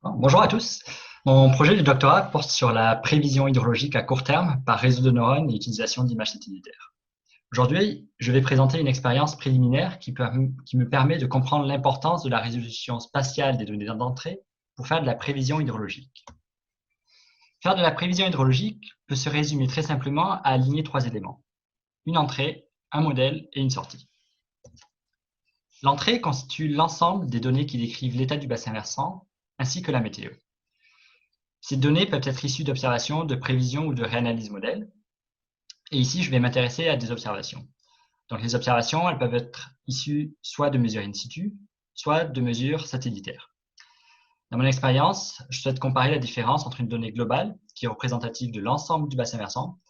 Bonjour à tous. Mon projet de doctorat porte sur la prévision hydrologique à court terme par réseau de neurones et utilisation d'images satellitaires. Aujourd'hui, je vais présenter une expérience préliminaire qui me permet de comprendre l'importance de la résolution spatiale des données d'entrée pour faire de la prévision hydrologique. Faire de la prévision hydrologique peut se résumer très simplement à aligner trois éléments: une entrée, un modèle et une sortie. L'entrée constitue l'ensemble des données qui décrivent l'état du bassin versant ainsi que la météo. Ces données peuvent être issues d'observations, de prévisions ou de réanalyse modèles. Et ici, je vais m'intéresser à des observations. Donc, les observations, elles peuvent être issues soit de mesures in situ, soit de mesures satellitaires. Dans mon expérience, je souhaite comparer la différence entre une donnée globale, qui est représentative de l'ensemble du bassin versant,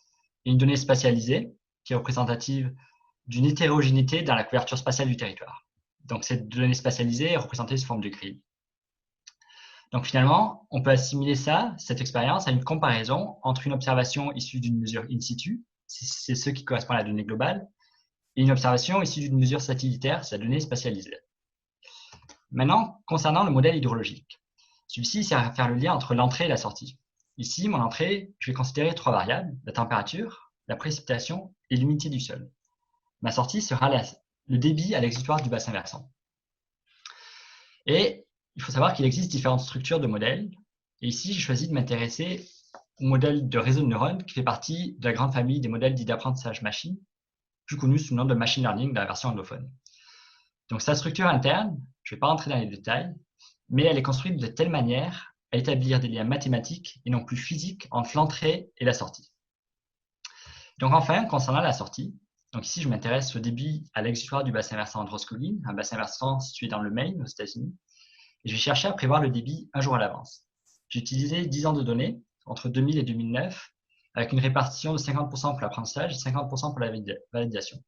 et une donnée spatialisée, qui est représentative d'une hétérogénéité dans la couverture spatiale du territoire. Donc, cette donnée spatialisée est représentée sous forme de grille. Donc finalement, on peut assimiler cette expérience, à une comparaison entre une observation issue d'une mesure in situ, c'est ce qui correspond à la donnée globale, et une observation issue d'une mesure satellitaire, c'est la donnée spatialisée. Maintenant, concernant le modèle hydrologique, celui-ci sert à faire le lien entre l'entrée et la sortie. Ici, mon entrée, je vais considérer trois variables: la température, la précipitation et l'humidité du sol. Ma sortie sera le débit à l'exutoire du bassin versant. Et il faut savoir qu'il existe différentes structures de modèles. Et ici, j'ai choisi de m'intéresser au modèle de réseau de neurones qui fait partie de la grande famille des modèles dits d'apprentissage machine, plus connus sous le nom de machine learning dans la version anglophone. Donc, sa structure interne, je ne vais pas rentrer dans les détails, mais elle est construite de telle manière à établir des liens mathématiques et non plus physiques entre l'entrée et la sortie. Donc, enfin, concernant la sortie, donc ici, je m'intéresse au débit à l'exutoire du bassin versant Androscoggin, un bassin versant situé dans le Maine, aux États-Unis. Et je vais chercher à prévoir le débit un jour à l'avance. J'ai utilisé 10 ans de données, entre 2000 et 2009, avec une répartition de 50% pour l'apprentissage et 50% pour la validation.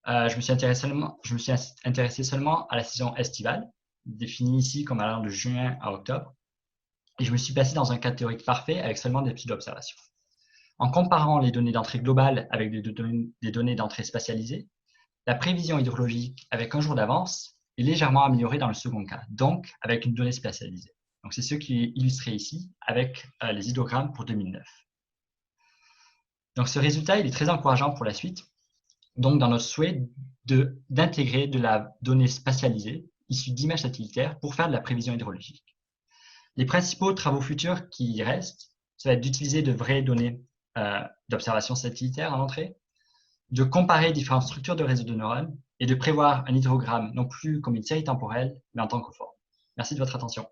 Je me suis intéressé seulement à la saison estivale, définie ici comme allant de juin à octobre, et je me suis placé dans un cas théorique parfait avec seulement des petites observations. En comparant les données d'entrée globales avec des données d'entrée spatialisées, la prévision hydrologique avec un jour d'avance est légèrement améliorée dans le second cas, donc avec une donnée spatialisée. Donc c'est ce qui est illustré ici avec les hydrogrammes pour 2009. Donc ce résultat, il est très encourageant pour la suite, donc dans notre souhait d'intégrer de la donnée spatialisée issue d'images satellitaires pour faire de la prévision hydrologique. Les principaux travaux futurs qui restent, ça va être d'utiliser de vraies données d'observation satellitaire en entrée, de comparer différentes structures de réseaux de neurones et de prévoir un hydrogramme non plus comme une série temporelle, mais en tant que forme. Merci de votre attention.